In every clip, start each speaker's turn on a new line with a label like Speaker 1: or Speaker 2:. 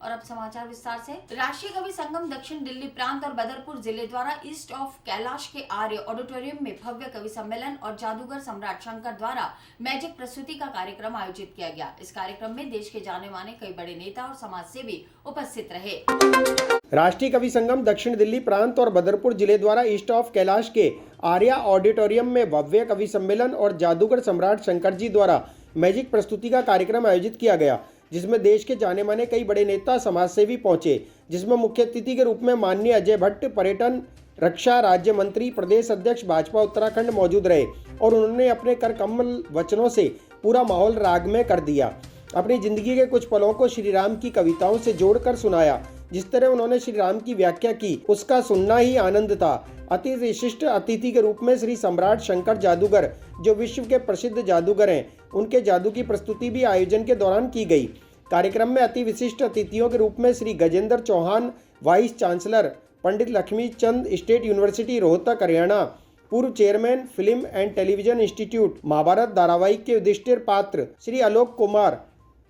Speaker 1: और अब समाचार विस्तार से। राष्ट्रीय कवि संगम दक्षिण दिल्ली प्रांत और बदरपुर जिले द्वारा ईस्ट ऑफ कैलाश के आर्य ऑडिटोरियम में भव्य कवि सम्मेलन और जादूगर सम्राट शंकर द्वारा मैजिक प्रस्तुति का कार्यक्रम आयोजित किया गया। इस कार्यक्रम में देश के जाने माने कई बड़े नेता और समाज सेवी उपस्थित रहे।
Speaker 2: राष्ट्रीय कवि संगम दक्षिण दिल्ली प्रांत और बदरपुर जिले द्वारा ईस्ट ऑफ कैलाश के आर्या ऑडिटोरियम में भव्य कवि सम्मेलन और जादूगर सम्राट शंकर जी द्वारा मैजिक प्रस्तुति का कार्यक्रम आयोजित किया गया, जिसमें देश के जाने माने कई बड़े नेता समाजसेवी पहुंचे, जिसमें मुख्य अतिथि के रूप में माननीय अजय भट्ट पर्यटन रक्षा राज्य मंत्री प्रदेश अध्यक्ष भाजपा उत्तराखंड मौजूद रहे और उन्होंने अपने कर कमल वचनों से पूरा माहौल रागमय कर दिया। अपनी जिंदगी के कुछ पलों को श्री राम की कविताओं से जोड़कर सुनाया। जिस तरह उन्होंने श्री राम की व्याख्या की उसका सुनना ही आनंद था। अति विशिष्ट अतिथि के रूप में श्री सम्राट शंकर जादूगर, जो विश्व के प्रसिद्ध जादूगर हैं, उनके जादू की प्रस्तुति भी आयोजन के दौरान की गई। कार्यक्रम में अति विशिष्ट अतिथियों के रूप में Shri Gajendra Chauhan, vice chancellor, Pandit Lakshmi Chand state university Rohtak Haryana, पूर्व chairman film and television institute, Mahabharat धारावाहिक के युधिष्ठिर पात्र Shri Alok Kumar,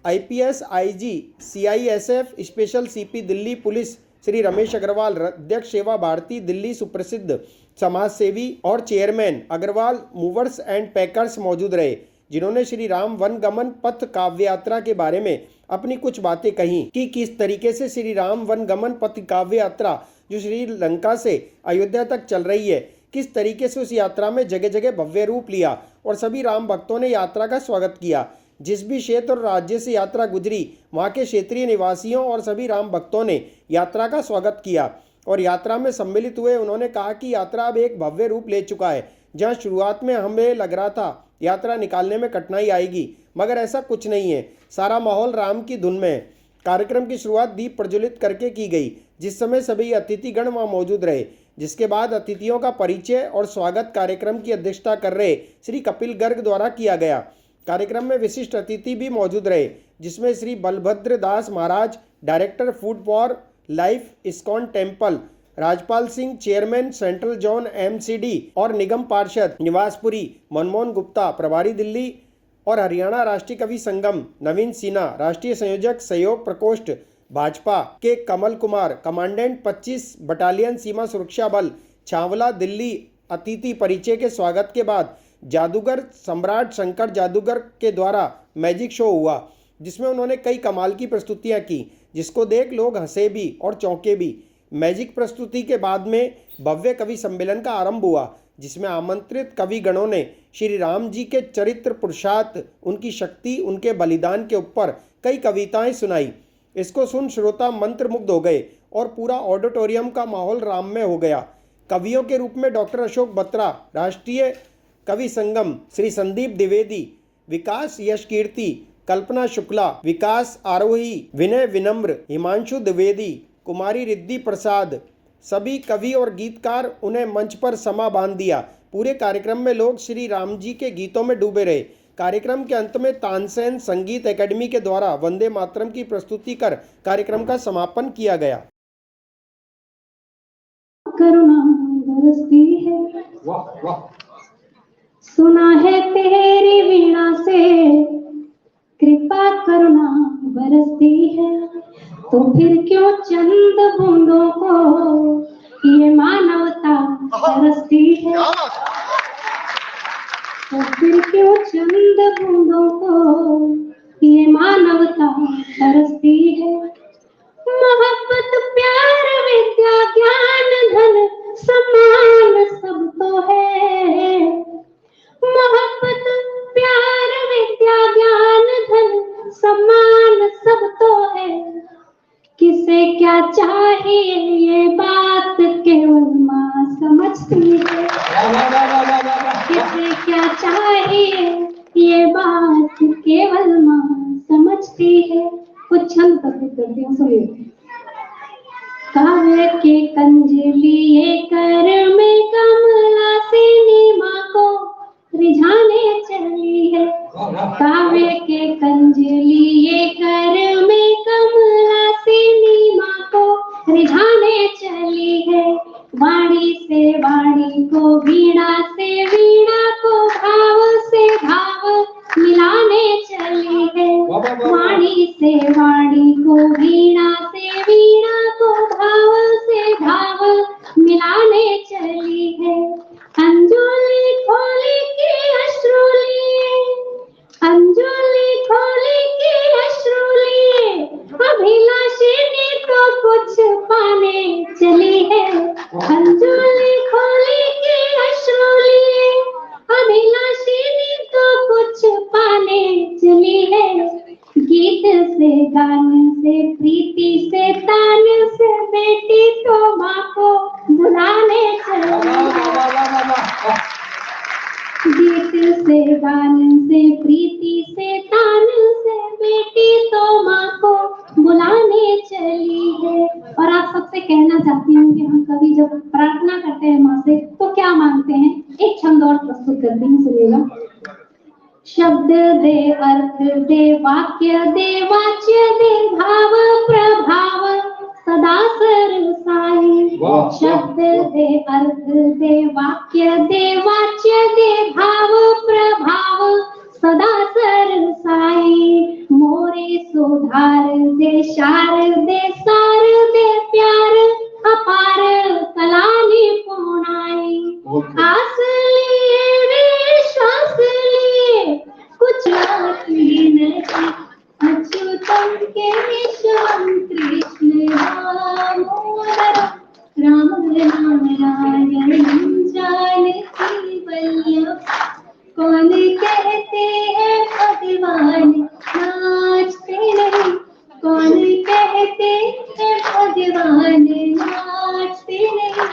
Speaker 2: IPS IG CISF special CP Delhi police Shri Ramesh Agarwal, अध्यक्ष सेवा भारती दिल्ली सुप्रसिद्ध समाज सेवी और chairman Agarwal movers and packers मौजूद रहे, जिन्होंने श्री राम वन गमन पथ काव्य यात्रा के बारे में अपनी कुछ बातें कही कि किस तरीके से श्री राम वन गमन पथ काव्य यात्रा जो श्रीलंका से अयोध्या तक चल रही है, किस तरीके से उस यात्रा में जगह जगह भव्य रूप लिया और सभी राम भक्तों ने यात्रा का स्वागत किया। जिस भी क्षेत्र और राज्य से यात्रा गुजरी, वहाँ के क्षेत्रीय निवासियों और सभी राम भक्तों ने यात्रा का स्वागत किया और यात्रा में सम्मिलित हुए। उन्होंने कहा कि यात्रा अब एक भव्य रूप ले चुका है। जहाँ शुरुआत में हमें लग रहा था यात्रा निकालने में कठिनाई आएगी, मगर ऐसा कुछ नहीं है। सारा माहौल राम की धुन में है। कार्यक्रम की शुरुआत दीप प्रज्वलित करके की गई, जिस समय सभी अतिथिगण वहाँ मौजूद रहे। जिसके बाद अतिथियों का परिचय और स्वागत कार्यक्रम की अध्यक्षता कर रहे श्री कपिल गर्ग द्वारा किया गया। कार्यक्रम में विशिष्ट अतिथि भी मौजूद रहे, जिसमें Shri Balabhadra Das Maharaj, director food for life ISKCON temple, Rajpal Singh, chairman central zone MCD और निगम पार्षद निवासपुरी, मनमोहन गुप्ता, प्रभारी दिल्ली और हरियाणा राष्ट्रीय कवि संगम, नवीन सिन्हा, राष्ट्रीय संयोजक सहयोग प्रकोष्ठ भाजपा के कमल कुमार, कमांडेंट 25 बटालियन सीमा सुरक्षा बल छावला दिल्ली। अतिथि परिचय के स्वागत के बाद जादूगर सम्राट शंकर जादूगर के द्वारा मैजिक शो हुआ, जिसमें उन्होंने कई कमाल की प्रस्तुतियां की, जिसको देख लोग हंसे भी और चौंके भी। मैजिक प्रस्तुति के बाद में भव्य कवि सम्मेलन का आरंभ हुआ, जिसमें आमंत्रित कविगणों ने श्री राम जी के चरित्र पुरुषार्थ, उनकी शक्ति, उनके बलिदान के ऊपर कई कविताएं सुनाई। इसको सुन श्रोता मंत्रमुग्ध हो गए और पूरा ऑडिटोरियम का माहौल राममय हो गया। कवियों के रूप में डॉक्टर अशोक बत्रा, राष्ट्रीय कवि संगम श्री संदीप द्विवेदी, विकास यश कीर्ति, कल्पना शुक्ला, विकास आरोही, विनय विनम्र, हिमांशु द्विवेदी, कुमारी रिद्धि प्रसाद, सभी कवि और गीतकार उन्हें मंच पर समा बांध दिया। पूरे कार्यक्रम में लोग श्री राम जी के गीतों में डूबे रहे। कार्यक्रम के अंत में तानसेन संगीत एकेडमी के द्वारा वंदे मातरम की प्रस्तुति कर कार्यक्रम का समापन किया गया।
Speaker 3: करुणा बरसती है,
Speaker 2: वाह वाह,
Speaker 3: सुना है तेरी वीणा से कृपा करुणा बरसती है, तो फिर क्यों चंद बूंदों को ये मानवता तरसती है, तो फिर क्यों चंद बूंदों को ये मानवता तरसती है। मोहब्बत प्यार विद्या ज्ञान धन सम्मान सब तो है, मोहब्बत प्यार विद्या ज्ञान धन सम्मान सब तो है। किसे क्या चाहिए ये बात केवल माँ समझती है, किसे क्या चाहिए ये बात केवल माँ समझती है। कुछ छंद करती हूँ, सुनिए। काव्य के कंज लिए कर में कमला से नीमा को रिझाने चली है, काव्य के कंज लिए कर में कमला से नीमा को रिझाने चली है। वाणी से वाणी को, वीणा से वीणा को, भाव से भाव मिलाने चली है। वाणी से वाणी को, वीणा अंजलि खोली के अश्रु लिए, अभिलाषिनी तो कुछ पाने चली है। गीत से गान से प्रीति से तान से बेटी तो माँ को बुलाने चली है। गीत से गान से प्रीति से तान से बेटी तो माँ को बुलाने चली है। और आप सबसे कहना चाहती हूँ कि हम कभी जब प्रार्थना करते हैं माँ से तो क्या मांगते हैं। एक छंद और प्रस्तुत करती हूँ, सुनिएगा। शब्द दे, अर्थ दे, वाक्य दे, वाच्य दे, भाव प्रभाव सदा सरसाई। शब्द दे, अर्थ दे, वाक्य दे, वाच्य दे, भाव प्रभाव सदा सरसाई। मोरे सुधार दे, शार दे, सार दे, प्यार अपार कला निपुणाई। आस लिए विश्वास लिए कुछ लाती नहीं, अच्युतम केशवम कृष्ण दामोदर राम नारायण जानकी वल्लभ। कौन कहते हैं भगवान नाचते नहीं, कौन कहते हैं भगवान नाचते नहीं।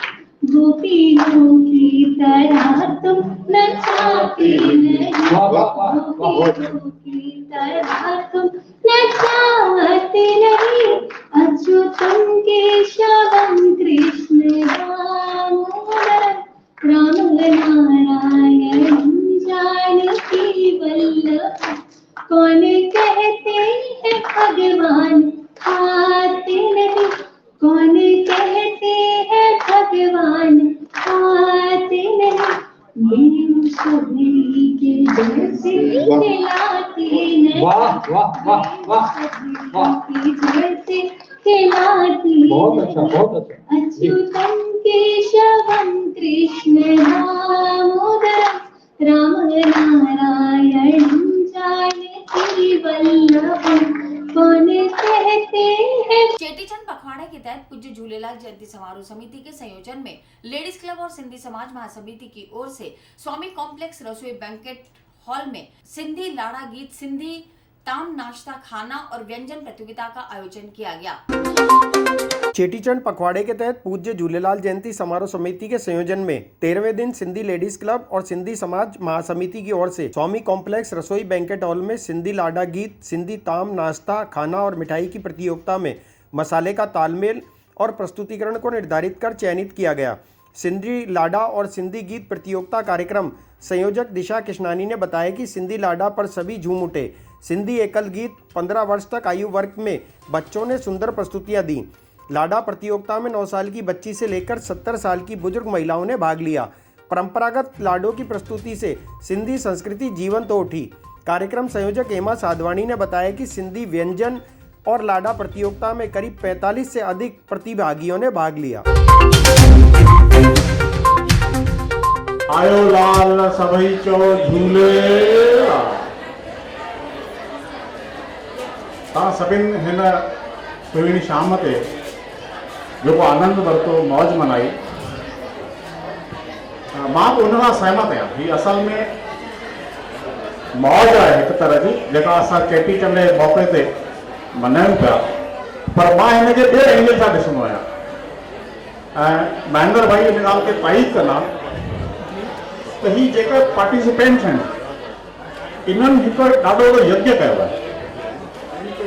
Speaker 3: गोपियों की तरह तुम नचाते नहीं, गोपियों की तरह तुम नचाते नहीं। अच्युतम केशवम कृष्ण दामोदर राम नारायण जानकी वल्लभ। कौन कहते हैं भगवान आते नहीं, कौन कहते हैं भगवान आते नहीं। मेरी सहेली के जैसे खिलाते नहीं, जैसे खिलाते।
Speaker 4: बहुत अच्छा, बहुत अच्छा।
Speaker 3: अच्युतम केशवम कृष्ण दामोदर राम नारायण जानकी वल्लभ। कौन कहते हैं।
Speaker 1: चेटीचंद पखवाड़े के तहत पूज्य झूलेलाल जयंती समारोह समिति के संयोजन में लेडीज क्लब और सिंधी समाज महासमिति की ओर से स्वामी कॉम्प्लेक्स रसोई बैंकेट हॉल में सिंधी लाड़ा गीत, सिंधी ताम नाश्ता, खाना और व्यंजन प्रतियोगिता का आयोजन किया गया।
Speaker 2: चेटीचंद पखवाड़े के तहत पूज्य झूलेलाल जयंती समारोह समिति के संयोजन में 13वें दिन सिंधी लेडीज क्लब और सिंधी समाज महासमिति की ओर से स्वामी कॉम्प्लेक्स रसोई बैंकेट हॉल में सिंधी लाडा गीत, सिंधी ताम नाश्ता, खाना और मिठाई की प्रतियोगिता में मसाले का तालमेल और प्रस्तुतिकरण को निर्धारित कर चयनित किया गया। सिंधी लाडा और सिंधी गीत प्रतियोगिता कार्यक्रम संयोजक दिशा कृष्णानी ने बताया कि सिंधी लाडा पर सभी झूम उठे। सिंधी एकल गीत 15 वर्ष तक आयु वर्ग में बच्चों ने सुंदर प्रस्तुतियां दी। लाडा प्रतियोगिता में 9 साल की बच्ची से लेकर 70 साल की बुजुर्ग महिलाओं ने भाग लिया। परंपरागत लाडों की प्रस्तुति से सिंधी संस्कृति जीवंत हो उठी। कार्यक्रम संयोजक हेमा साधवानी ने बताया कि सिंधी व्यंजन और लाडा प्रतियोगिता में करीब 45 से अधिक प्रतिभागियों ने भाग लिया।
Speaker 5: आयो लाल सभई चो झूले। सभिनि हिन सुहिणी शाम ते जेको आनंद वरितो, मौज मनाई, मां बि उन सां सहमत आहियां। हीअ असल में मौज आहे हिकु तरह जी, जेका असां चेटीचंड जे मौक़े ते मनायूं पिया। पर मां हिनखे ॿिए एंगल सां ॾिसंदो आहियां ऐं महेंद्र भाई हिन ॻाल्हि खे ताईद कंदा त हीअ जेके पार्टिसिपेंट्स आहिनि इन्हनि हिकु ॾाढो वॾो यज्ञ कयो आहे।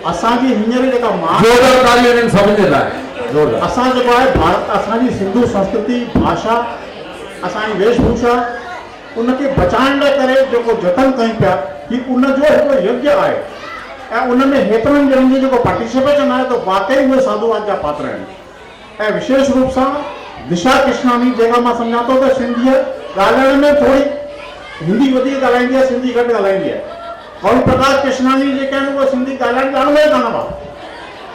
Speaker 5: असांजी हींअर जेका असां जेको आहे भारत, असांजी सिंधु संस्कृति, भाषा, असांजी वेशभूषा, उनखे बचाइण लाइ करे जेको जतन कयूं पिया, हीउ उनजो हिकिड़ो यज्ञ आहे। ऐं उन में हेतिरनि ॼणनि जो जेको पार्टिसिपेशन आहे त वाकई उहे साधुवाद जा पात्र आहिनि। ऐं विशेष रूप सां दिशा कृष्णानी, जेका मां सम्झां थो त सिंधीअ ॻाल्हाइण में थोरी हिंदी वधीक ॻाल्हाईंदी आहे, सिंधी घटि ॻाल्हाईंदी आहे। और प्रकाश कृष्णानी जेके आहिनि उहे सिंधी ॻाल्हाइण ॼाणंदा ई कान हुआ।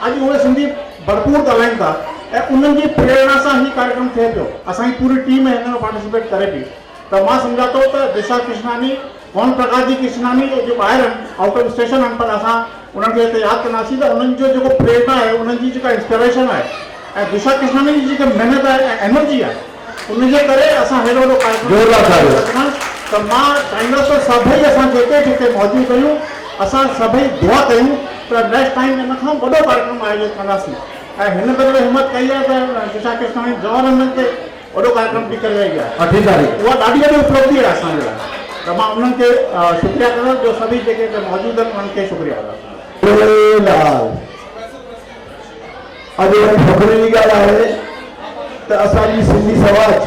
Speaker 5: अॼु उहे सिंधी भरपूर ॻाल्हाइनि था ऐं उन्हनि जी प्रेरणा सां हीउ कार्यक्रम थिए पियो। असांजी पूरी टीम हिन में पार्टिसिपेट करे पई। त मां सम्झां थो त दिशा कृष्णानी, पवन प्रकाश जी कृष्णानी जो ॿाहिरि आहिनि, आउट ऑफ स्टेशन आहिनि, पर असां उन्हनि खे हिते यादि कंदासीं त उन्हनि जो जेको प्रेरणा आहे, उन्हनि जी जेका इंस्पिरेशन आहे, ऐं दिशा कृष्णानी जी जेके महिनत आहे ऐं एनर्जी आहे उनजे करे असां हेॾो वॾो
Speaker 4: जोरदार तालियूं।
Speaker 5: कार्यक्रम त मां चाहींदुसि त सभई असां जेके जेके मौजूदु आहियूं असां सभई दुआ कयूं त नेक्स्ट टाइम इन खां वॾो कार्यक्रम आयोजित कंदासीं ऐं हिन दफ़े हिमत कई आहे त दिशा कृष्णानी जवाहर ते वॾो कार्यक्रम बि करे रही आहे
Speaker 4: 8 तारीख़
Speaker 5: उहा ॾाढी वॾी उपलब्धि आहे असांजे लाइ त मां उन्हनि खे शुक्रिया कंदुसि जो सभई जेके मौजूदु आहिनि उन्हनि खे शुक्रिया अदा
Speaker 4: झूलेलाल। अॼु फ़ख़्र जी ॻाल्हि आहे त असांजी सिंधी समाज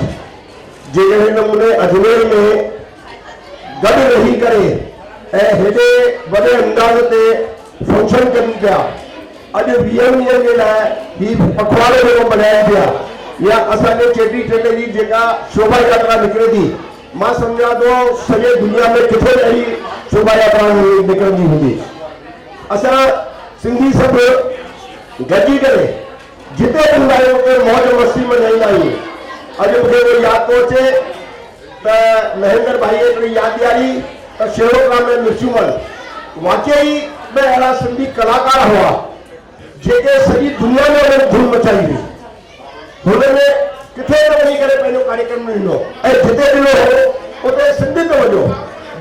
Speaker 4: जेकॾहिं नमूने अजमेर में गॾु रही करे ऐं हेॾे वॾे अंदाज़ ते फंक्शन कनि पिया अॼु 20 ॾींहंनि जे लाइ हीउ पखवाड़ो जेको मल्हाइनि पिया या असांजे चेटीचंड जी जेका शोभा यात्रा निकिरे थी मां सम्झां थो सॼे दुनिया में किथे अहिड़ी शोभा यात्रा निकिरंदी हूंदी। असां सिंधी सभु गॾिजी करे जिते बि हूंदा आहियूं उते मौज मस्ती मल्हाईंदा आहियूं। अॼु मूंखे उहो यादि थो अचे त महेंद्र भाई हिकिड़ी यादि ॾियारी त शेरोग्राम में मिर्चूमल वाकई में अहिड़ा सिंधी कलाकार हुआ जेके सॼी दुनिया में उन्हनि धूम मचाई हुई। हुनमें किथे न वञी करे पंहिंजो कार्यक्रम ॾिनो ऐं जिते ॾिनो हो उते सिंधी त वञो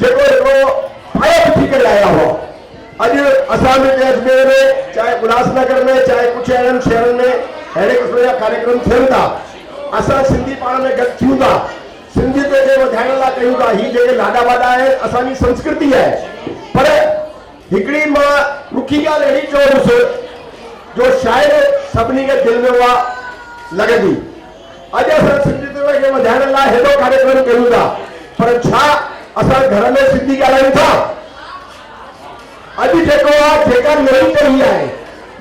Speaker 4: जेको हिकिड़ो पायो वठी करे आया हुआ। अॼु असां में अजमेर में चाहे उल्हासनगर में चाहे कुझु अहिड़नि शहरनि में अहिड़े क़िस्म जा कार्यक्रम थियनि था असां सिंधी पाण में गॾु थियूं था सिंधियत खे वधाइण लाइ कयूं था। हीअ जेके लाॾा वाॾा आहिनि असांजी संस्कृति आहे पर हिकिड़ी मां ॾुखी ॻाल्हि अहिड़ी चवंदुसि जो शायदि सभिनी खे दिलि में उहा लॻे थी। अॼु असां सिंधियत खे वधाइण लाइ हेॾो कार्यक्रम कयूं था पर छा असां घर में सिंधी ॻाल्हायूं था? अॼु जेको आहे जेका नई पढ़ी आहे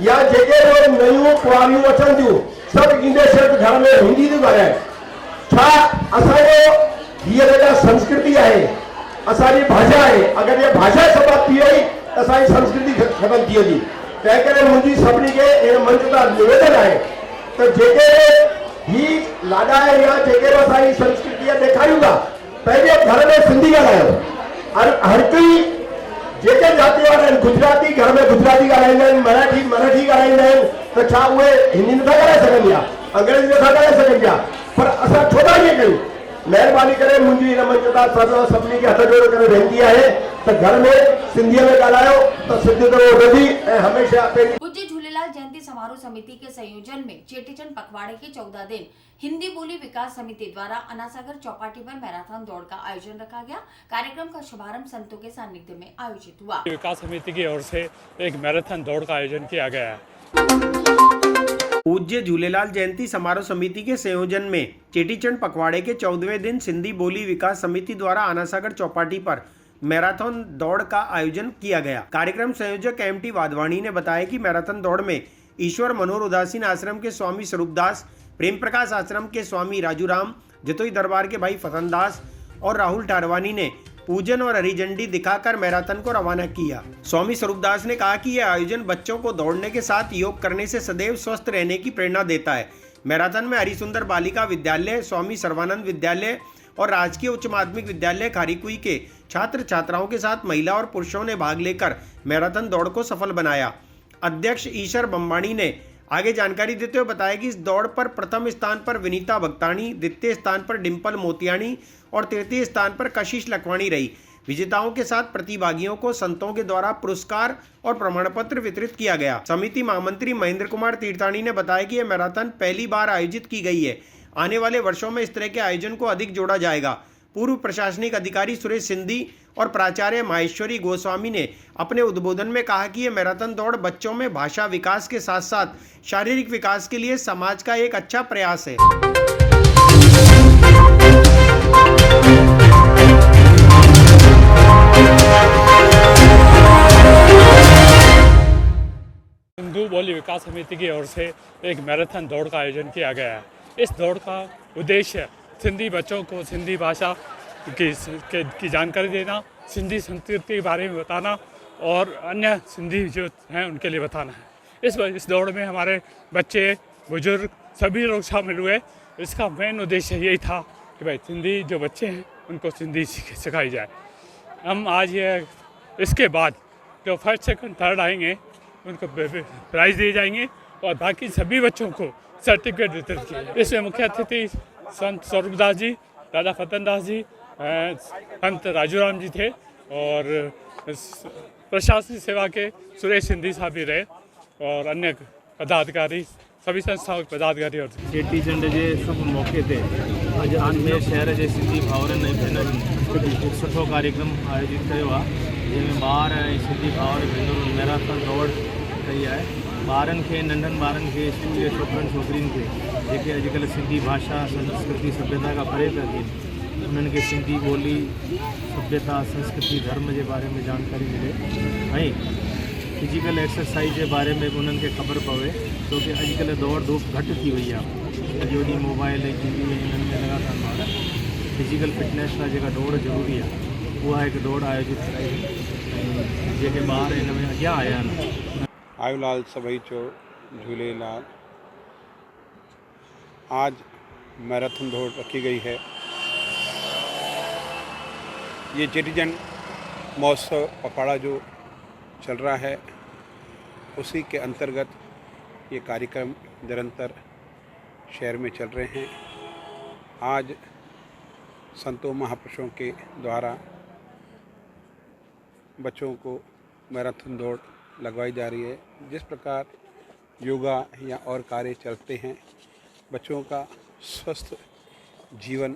Speaker 4: या जेके नयूं कुआरियूं अचनि थियूं सभु ईंदे शर्त घर में हिंदी थियूं ॻाल्हाइनि। छा असांजो हीअ जेका संस्कृति आहे असांजी भाषा आहे अगरि इहा भाषा समाप्त थी वई त असांजी संस्कृति ख़तमु थी वेंदी। तंहिं करे मुंहिंजी सभिनी खे हिन मंच तां निवेदन आहे त जेके ही लाॾा आहिनि या जेके असांजी संस्कृति ॾेखारियूं था पंहिंजे घर में सिंधी ॻाल्हायो। हर कोई जेके जाति वारा आहिनि गुजराती घर में गुजराती ॻाल्हाईंदा आहिनि मराठी ॻाल्हाईंदा आहिनि त छा उहे हिंदी नथा ॻाल्हाए सघनि पिया अंग्रेजी नथा ॻाल्हाए सघनि पिया पर असां छो था ईअं कयूं? महिरबानी करे मुंहिंजी हिन मंच तां सभिनी खे हथ जोड़े करे वेनिती आहे त घर में सिंधीअ में ॻाल्हायो त सिंधियत वधंदी ऐं हमेशह पंहिंजी
Speaker 1: पूज्य झूलेलाल जयंती समारोह समिति के संयोजन में चेटीचंड पखवाड़े के 14 दिन हिंदी बोली विकास समिति द्वारा अनासागर चौपाटी पर मैराथन दौड़ का आयोजन रखा गया। कार्यक्रम का शुभारंभ संतों के सानिध्य में आयोजित हुआ।
Speaker 6: विकास समिति की ओर से एक मैराथन दौड़ का आयोजन किया गया है।
Speaker 2: पूज्य झूलेलाल जयंती समारोह समिति के संयोजन में चेटीचंड पखवाड़े के 14वें दिन सिंधी बोली विकास समिति द्वारा अनासागर चौपाटी पर मैराथन दौड़ का आयोजन किया गया। कार्यक्रम संयोजक MT वाधवानी ने बताया कि मैराथन दौड़ में ईश्वर मनोहर उदासीन आश्रम के स्वामी स्वरूपदास, प्रेम प्रकाश आश्रम के स्वामी राजूराम, जतोई दरबार के भाई फतनदास और राहुल टारवानी ने पूजन और हरी झंडी दिखाकर मैराथन को रवाना किया। स्वामी स्वरूपदास ने कहा कि यह आयोजन बच्चों को दौड़ने के साथ योग करने से सदैव स्वस्थ रहने की प्रेरणा देता है। मैराथन में हरिसुंदर बालिका विद्यालय, स्वामी सर्वानंद विद्यालय और राजकीय उच्च माध्यमिक विद्यालय खारीकुई के छात्र छात्राओं के साथ महिला और पुरुषों ने भाग लेकर मैराथन दौड़ को सफल बनाया। अध्यक्ष ईश्वर बम्बाणी ने आगे जानकारी देते हुए बताया कि इस दौड़ पर प्रथम स्थान पर विनीता भक्तानी, द्वितीय स्थान पर डिम्पल मोतियानी और तृतीय स्थान पर कशिश लखवाणी रही। विजेताओं के साथ प्रतिभागियों को संतों के द्वारा पुरस्कार और प्रमाण पत्र वितरित किया गया। समिति महामंत्री महेंद्र कुमार तीर्थानी ने बताया कि यह मैराथन पहली बार आयोजित की गई है। आने वाले वर्षों में इस तरह के आयोजन को अधिक जोड़ा जाएगा। पूर्व प्रशासनिक अधिकारी सुरेश सिंधी और प्राचार्य माहेश्वरी गोस्वामी ने अपने उद्बोधन में कहा कि यह मैराथन दौड़ बच्चों में भाषा विकास के साथ साथ शारीरिक विकास के लिए समाज का एक अच्छा प्रयास है।
Speaker 6: सिंधु बोली विकास समिति की ओर से एक मैराथन दौड़ का आयोजन किया गया है। इस दौड़ का उद्देश्य सिंधी बच्चों को सिंधी भाषा की जानकारी देना, सिंधी संस्कृति के बारे में बताना और अन्य सिंधी जो हैं उनके लिए बताना है। इस दौड़ में हमारे बच्चे, बुजुर्ग सभी लोग शामिल हुए। इसका मेन उद्देश्य यही था कि भाई सिंधी जो बच्चे हैं उनको सिंधी सिखाई जाए। हम आज इसके बाद जो फर्स्ट सेकंड थर्ड आएंगे उनको प्राइज़ दिए जाएंगे और बाकी सभी बच्चों को सर्टिफिकेट वितरित किए। इसमें मुख्य अतिथि संत स्वरूपदास जी, दादा फतन दास जी, संत राजूराम जी थे और प्रशासनिक सेवा के सुरेश सिंधी साहब भी रहे और अन्य पदाधिकारी, सभी संस्थाओं के पदाधिकारी। और
Speaker 7: चेटीचंड जे शुभ मौके ते अॼु अजमेर शहर जे सिंधी भाउरनि ऐं भेनरुनि हिकु सुठो कार्यक्रम आयोजित कयो आहे, जंहिंमें ॿार ऐं सिंधी भाउर भेनरुनि मैराथन दौड़ कई आहे। ॿारनि खे, नंढनि ॿारनि खे, स्कूल जे छोकिरनि छोकिरियुनि खे जेके अॼुकल्ह सिंधी भाषा, संस्कृति, सभ्यता खां परे पिया थियनि, उन्हनि खे सिंधी ॿोली, सभ्यता, संस्कृति, धर्म जे बारे में जानकारी मिले ऐं फिजिकल एक्सरसाइज जे बारे में बि उन्हनि खे ख़बर पवे, छो कि अॼुकल्ह दौड़ धूप घटि थी वई आहे। सॼो ॾींहुं मोबाइल ऐं टी वी इन्हनि में लॻा था ॿार। फिजिकल फिटनेस लाइ जेका दौड़ ज़रूरी आहे, उहा हिकु दौड़ आयोजित कराई ऐं जेके ॿार हिन में अॻियां आया आहिनि।
Speaker 8: आयोलाल सभई चो झूलेलाल। आज मैराथन दौड़ रखी गई है। ये चेटीचंड महोत्सव पखवाड़ा जो चल रहा है, उसी के अंतर्गत ये कार्यक्रम निरंतर शहर में चल रहे हैं। आज संतों महापुरुषों के द्वारा बच्चों को मैराथन दौड़ लगवाई जा रही है। जिस प्रकार योगा या और कार्य चलते हैं, बच्चों का स्वस्थ जीवन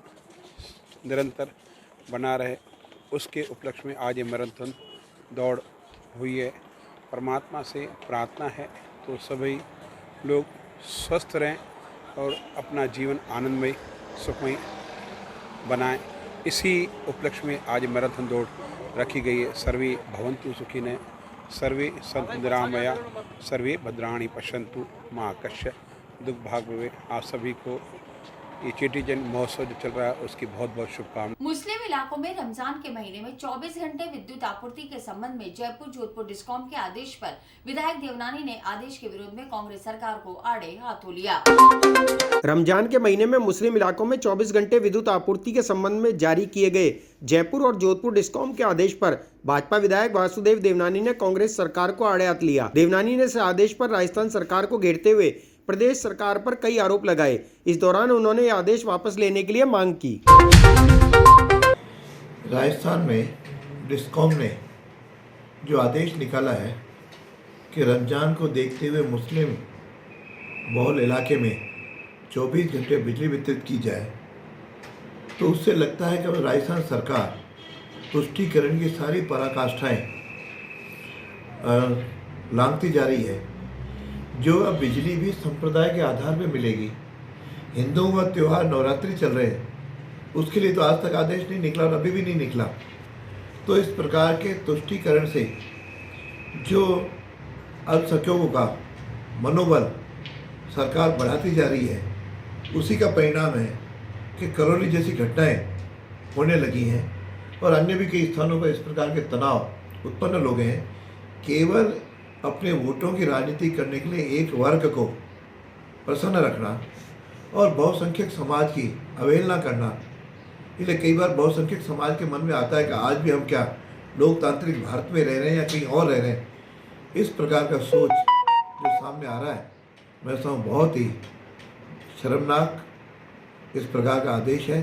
Speaker 8: निरंतर बना रहे, उसके उपलक्ष्य में आज ये मैराथन दौड़ हुई है। परमात्मा से प्रार्थना है तो सभी लोग स्वस्थ रहें और अपना जीवन आनंदमय, सुखमय बनाएं। इसी उपलक्ष्य में आज मैराथन दौड़ रखी गई है। सर्वे भवन्तु सुखिनः, सर्वे सन्तु निरामया, सर्वे भद्राणि पश्यन्तु माँ कश्चित् दुख भाग भवेत्। आप सभी को ये चेटीचंड महोत्सव जो चल रहा है उसकी बहुत बहुत शुभकामनाएं।
Speaker 1: मुस्लिम इलाकों में रमजान के महीने में 24 घंटे विद्युत आपूर्ति के संबंध में जयपुर जोधपुर डिस्कॉम के आदेश पर विधायक देवनानी ने आदेश के विरोध में कांग्रेस सरकार को आड़े हाथों लिया।
Speaker 2: रमजान के महीने में मुस्लिम इलाकों में 24 घंटे विद्युत आपूर्ति के संबंध में जारी किए गए जयपुर और जोधपुर डिस्कॉम के आदेश पर भाजपा विधायक वासुदेव देवनानी ने कांग्रेस सरकार को आड़े हाथ लिया। देवनानी ने इस आदेश पर राजस्थान सरकार को घेरते हुए प्रदेश सरकार पर कई आरोप लगाए। इस दौरान उन्होंने यह आदेश वापस लेने के लिए मांग की।
Speaker 5: राजस्थान में डिस्कॉम ने जो आदेश निकाला है कि रमजान को देखते हुए मुस्लिम बहुल इलाके में 24 घंटे बिजली वितरित की जाए, तो उससे लगता है कि राजस्थान सरकार तुष्टीकरण की सारी पराकाष्ठाएं लांघती जा रही है। जो अब बिजली भी संप्रदाय के आधार पर मिलेगी। हिंदुओं का त्यौहार नवरात्रि चल रहे हैं, उसके लिए तो आज तक आदेश नहीं निकला और अभी भी नहीं निकला। तो इस प्रकार के तुष्टीकरण से जो अल्पसंख्यकों का मनोबल सरकार बढ़ाती जा रही है, उसी का परिणाम है कि करौली जैसी घटनाएं होने लगी हैं और अन्य भी कई स्थानों पर इस प्रकार के तनाव उत्पन्न हो गए हैं। केवल अपने वोटों की राजनीति करने के लिए एक वर्ग को प्रसन्न रखना और बहुसंख्यक समाज की अवहेलना करना, इसलिए कई बार बहुसंख्यक समाज के मन में आता है कि आज भी हम क्या लोकतांत्रिक भारत में रह रहे हैं या कहीं और रह रहे हैं। इस प्रकार का सोच जो सामने आ रहा है, मैं समझता हूँ बहुत ही शर्मनाक इस प्रकार का आदेश है।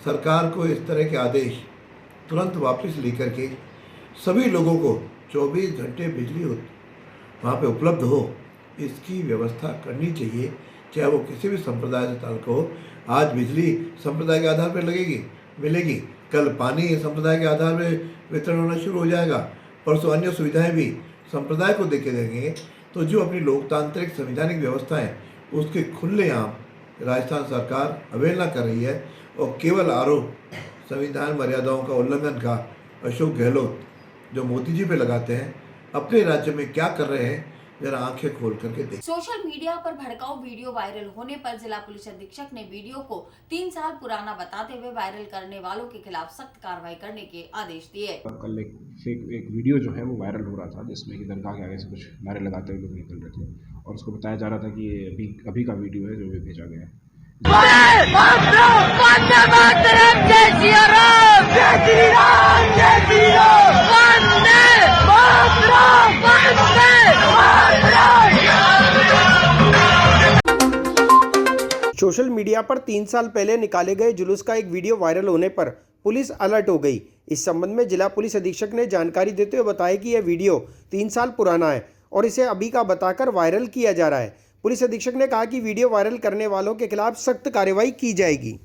Speaker 5: सरकार को इस तरह के आदेश तुरंत वापस लेकर के सभी लोगों को 24 घंटे बिजली वहाँ पे उपलब्ध हो, इसकी व्यवस्था करनी चाहिए, चाहे वो किसी भी संप्रदाय से ताल्लुक हो। आज बिजली संप्रदाय के आधार पर मिलेगी, कल पानी संप्रदाय के आधार पर वितरण होना शुरू हो जाएगा, परसों अन्य सुविधाएं भी संप्रदाय को देके देंगे। तो जो अपनी लोकतांत्रिक संवैधानिक व्यवस्था है उसके खुलेआम राजस्थान सरकार अवहेलना कर रही है और केवल आरोप संविधान मर्यादाओं का उल्लंघन का अशोक गहलोत जो मोदी जी पे लगाते हैं, अपने राज्य में क्या कर रहे हैं जरा आंखें खोल करके देखें।
Speaker 1: सोशल मीडिया पर भड़काऊ वीडियो वायरल होने पर जिला पुलिस अधीक्षक ने वीडियो को 3 साल पुराना बताते हुए वायरल करने वालों के खिलाफ सख्त कार्रवाई करने के आदेश दिए।
Speaker 9: कल एक वीडियो जो है वो वायरल हो रहा था, जिसमें कि दरगाह के आगे से कुछ नारे लगाते हुए लोग निकल रहे थे और उसको बताया जा रहा था कि ये अभी का वीडियो है जो भी भेजा गया है।
Speaker 2: सोशल मीडिया पर 3 साल पहले निकाले गए जुलूस का एक वीडियो वायरल होने पर पुलिस अलर्ट हो गई। इस संबंध में जिला पुलिस अधीक्षक ने जानकारी देते हुए बताया कि यह वीडियो 3 साल पुराना है और इसे अभी का बताकर वायरल किया जा रहा है। पुलिस अधीक्षक ने कहा कि वीडियो वायरल करने वालों के खिलाफ सख्त कार्रवाई की जाएगी।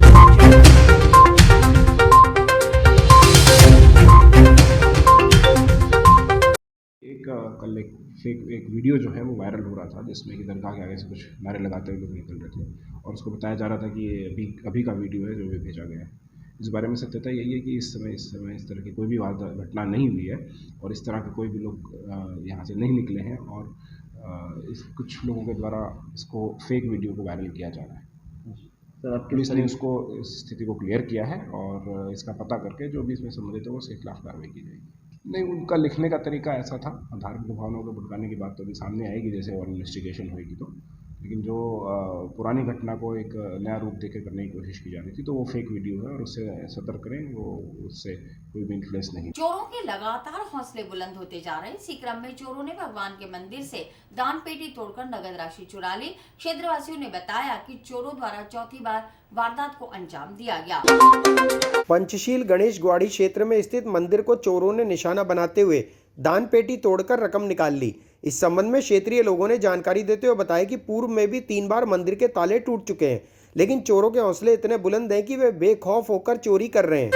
Speaker 9: कल एक वीडियो जो है वो वायरल हो रहा था जिसमें कि दरगाह के आगे से कुछ नारे लगाते हुए लोग निकल रहे थे और उसको बताया जा रहा था कि ये अभी का वीडियो है जो भी भेजा गया है। इस बारे में सत्यता यही है कि इस समय इस तरह की कोई भी घटना नहीं हुई है और इस तरह के कोई भी लोग यहाँ से नहीं निकले हैं और कुछ लोगों के द्वारा इसको फेक वीडियो को वायरल किया जा रहा है। पुलिस ने उसको इस स्थिति को क्लियर किया है और इसका पता करके जो भी इसमें संबंधित है उसके खिलाफ कार्रवाई की जाएगी। नहीं, उनका लिखने का तरीका ऐसा था, धार्मिक भावनाओं को भड़काने की बात तो अभी सामने आएगी जैसे और इन्वेस्टिगेशन होगी तो, लेकिन जो पुरानी घटना को एक नया रूप देकर करने की कोशिश की जा रही थी तो वो फेक वीडियो है और उससे सतर्क रहें, वो उससे कोई भी इन्फ्लुएंस नहीं।
Speaker 1: चोरों के लगातार हौसले बुलंद होते जा रहे हैं। इसी क्रम में चोरों ने भगवान के मंदिर से दान पेटी तोड़कर नगद राशि चुरा ली। क्षेत्रवासियों ने बताया कि चोरों द्वारा चौथी बार वारदात को अंजाम दिया गया।
Speaker 2: पंचशील गणेश ग्वाड़ी क्षेत्र में स्थित मंदिर को चोरों ने निशाना बनाते हुए दान पेटी तोड़कर रकम निकाल ली। इस संबंध में क्षेत्रीय लोगों ने जानकारी देते हुए बताया कि पूर्व में भी 3 बार मंदिर के ताले टूट चुके हैं, लेकिन चोरों के हौसले इतने बुलंद हैं कि वे बेखौफ होकर चोरी कर रहे हैं।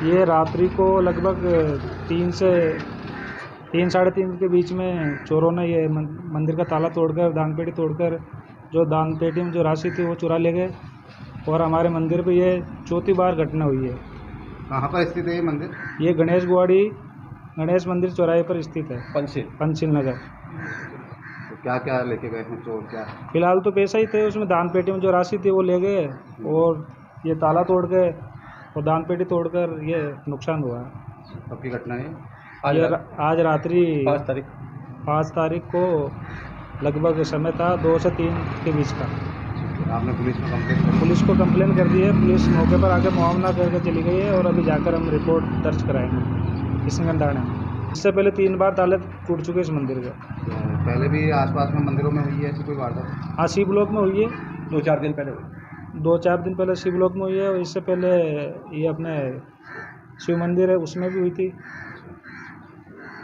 Speaker 10: ये रात्रि को लगभग 3 से 3-3:30 के बीच में चोरों ने ये मंदिर का ताला तोड़कर दान पेटी तोड़कर जो दान पेटी में जो राशि थी वो चुरा ले गए और हमारे मंदिर पे ये चौथी बार घटना हुई है।
Speaker 5: कहाँ पर स्थित है ये मंदिर?
Speaker 10: ये गणेश ग्वाड़ी गणेश मंदिर चौराहे पर स्थित है, पंचशील नगर।
Speaker 5: तो क्या क्या लेके गए हैं चोर? क्या
Speaker 10: फिलहाल तो पैसा ही थे, उसमें दान पेटी में जो राशि थी वो ले गए और ये ताला तोड़ के और दान पेटी तोड़कर ये नुकसान हुआ है।
Speaker 5: कब की घटना है?
Speaker 10: आज रात्रि 5 तारीख को लगभग समय था 2 से 3 के बीच का।
Speaker 5: आपने पुलिस को
Speaker 10: कंप्लेन कर दी है। पुलिस मौके पर आकर मुआवजा करके चली गई है और अभी जाकर हम रिपोर्ट दर्ज कराएंगे किशनगंज थाने में। इससे पहले 3 बार ताले टूट चुके इस मंदिर के।
Speaker 5: पहले भी आसपास में मंदिरों में हुई है ऐसी कोई वारदात?
Speaker 10: हाँ, सी ब्लॉक में हुई है
Speaker 5: 2-4 दिन पहले।
Speaker 10: 2-4 दिन पहले सी ब्लॉक में हुई है और इससे पहले ये अपने शिव मंदिर है उसमें भी हुई थी।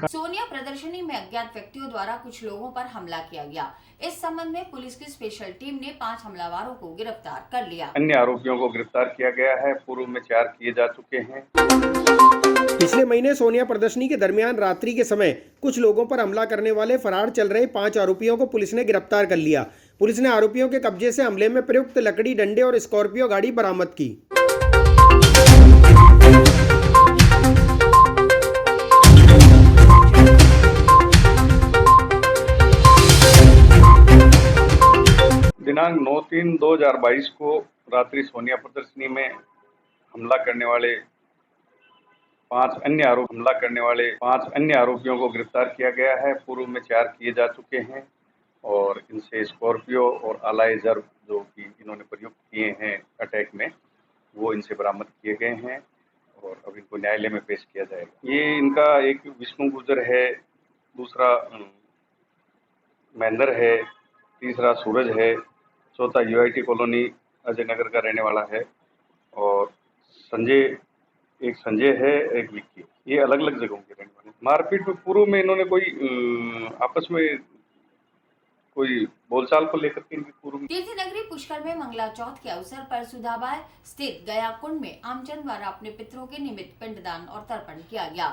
Speaker 1: सोनिया प्रदर्शनी में अज्ञात व्यक्तियों द्वारा कुछ लोगों पर हमला किया गया। इस संबंध में पुलिस की स्पेशल टीम ने 5 हमलावरों को गिरफ्तार कर लिया।
Speaker 11: अन्य आरोपियों को गिरफ्तार किया गया है। पूर्व में 4 किए जा चुके हैं।
Speaker 2: पिछले महीने सोनिया प्रदर्शनी के दरमियान रात्रि के समय कुछ लोगों पर हमला करने वाले फरार चल रहे 5 आरोपियों को पुलिस ने गिरफ्तार कर लिया। पुलिस ने आरोपियों के कब्जे से हमले में प्रयुक्त लकड़ी डंडे और स्कॉर्पियो गाड़ी बरामद की।
Speaker 11: दिनांक 9/3/2022 को रात्रि सोनिया प्रदर्शनी में हमला करने वाले 5 अन्य आरोपियों को गिरफ्तार किया गया है। पूर्व में 4 किए जा चुके हैं और इनसे स्कॉर्पियो और आलाए जर्ब जो कि इन्होंने प्रयुक्त किए हैं अटैक में, वो इनसे बरामद किए गए हैं और अब इनको न्यायालय में पेश किया जाएगा। ये इनका एक विष्णु गुर्जर है, दूसरा महेंद्र है, तीसरा सूरज है, चौथा यूआईटी कॉलोनी अजय नगर का रहने वाला है और एक संजय है, एक विक्की। ये अलग अलग जगहों के रहने वाले। मारपीट में पूर्व में इन्होंने कोई आपस में कोई बोलचाल को लेकर के पूर्व में।
Speaker 1: तीर्थ नगरी पुष्कर में मंगला चौथ के अवसर पर सुधाबाई स्थित गया कुंड में आमजन द्वारा अपने पितरों के निमित्त पिंडदान और तर्पण किया गया।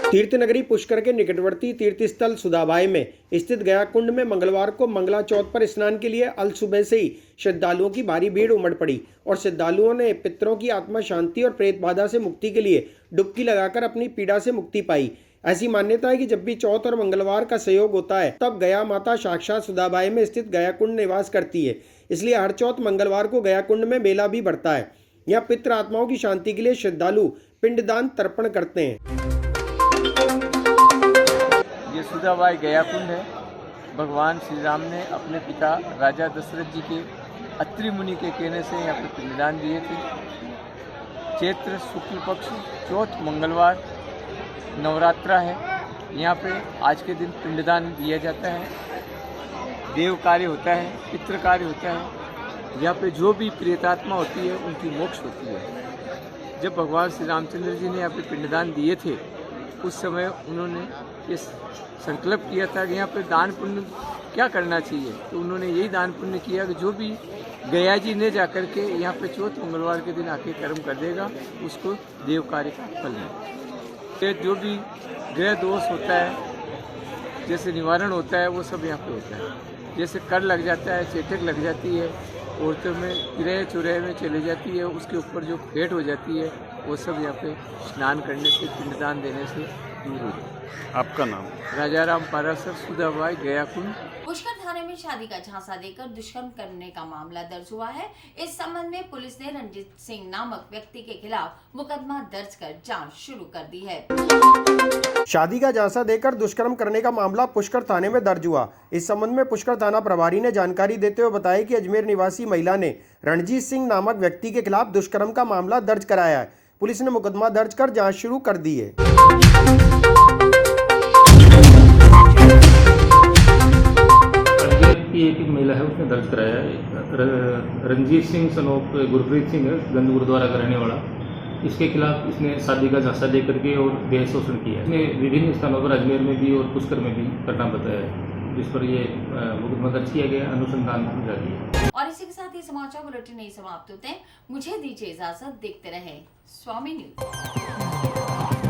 Speaker 2: तीर्थ नगरी पुष्कर के निकटवर्ती तीर्थ स्थल सुधाबाई में स्थित गया कुंड में मंगलवार को मंगला चौथ पर स्नान के लिए अल सुबह से ही श्रद्धालुओं की भारी भीड़ उमड़ पड़ी और श्रद्धालुओं ने पितरों की आत्मा शांति और प्रेत बाधा से मुक्ति के लिए डुबकी लगाकर अपनी पीड़ा से मुक्ति पाई। ऐसी मान्यता है कि जब भी चौथ और मंगलवार का संयोग होता है तब गया माता साक्षात सुधाबाई में स्थित गया कुंड निवास करती है, इसलिए हर चौथ मंगलवार को गया कुंड में मेला भी बढ़ता है। यहाँ पितृ आत्माओं की शांति के लिए श्रद्धालु पिंडदान तर्पण करते हैं।
Speaker 12: ये सुधाबाई गया कुंड है। भगवान श्री राम ने अपने पिता राजा दशरथ जी के अत्रि मुनि के कहने से यहाँ पर पिंडदान दिए थे। चैत्र शुक्ल पक्ष चौथ मंगलवार नवरात्रा है, यहाँ पे आज के दिन पिंडदान दिया जाता है, देव कार्य होता है, पितृ कार्य होता है। यहाँ पे जो भी प्रेतात्मा होती है उनकी मोक्ष होती है। जब भगवान श्री रामचंद्र जी ने यहाँ पे पिंडदान दिए थे, उस समय उन्होंने ये संकल्प किया था कि यहाँ पे दान पुण्य क्या करना चाहिए। तो उन्होंने यही दान पुण्य किया कि जो भी गया जी ने जाकर के यहाँ पे चौथ मंगलवार के दिन आके कर्म कर देगा, उसको देव कार्य का फल मिलेगा। ये जो भी ग्रह दोष होता है, जैसे निवारण होता है, वो सब यहाँ पे होता है। जैसे कर लग जाता है, चेचक लग जाती है, औरतों में गिरह चुरह में चली जाती है, उसके ऊपर जो फेट हो जाती है, वो सब यहाँ पे स्नान करने से, पिंडदान देने से दूर हो जाती है।
Speaker 8: आपका नाम?
Speaker 12: राजा राम पारासर सुधाबाई गया कुंड।
Speaker 1: पुष्कर थाने में शादी का झांसा देकर दुष्कर्म करने का मामला दर्ज हुआ है। इस संबंध में पुलिस ने रंजीत सिंह नामक व्यक्ति के खिलाफ मुकदमा दर्ज कर जांच शुरू कर दी है।
Speaker 2: शादी का झांसा देकर दुष्कर्म करने का मामला पुष्कर थाने में दर्ज हुआ। इस संबंध में पुष्कर थाना प्रभारी ने जानकारी देते हुए बताया कि अजमेर निवासी महिला ने रणजीत सिंह नामक व्यक्ति के खिलाफ दुष्कर्म का मामला दर्ज कराया है। पुलिस ने मुकदमा दर्ज कर जाँच शुरू कर दी है।
Speaker 13: एक महिला है, उसने दर्ज कराया है। रंजीत सिंह सनोप गुरप्रीत सिंह है, गंद गुरुद्वारा का रहने वाला। इसके खिलाफ इसने शादी का झांसा दे करके और देह शोषण किया है। इसने विभिन्न स्थानों पर अजमेर में भी और पुष्कर में भी घटना बताया है, जिस पर ये मुकदमा दर्ज किया गया, अनुसंधान जारी है।
Speaker 1: और इसी के साथ ये समाचार बुलेटिन नहीं समाप्त होते हैं। मुझे दीजिए इजाजत, देखते रहें स्वामी न्यूज।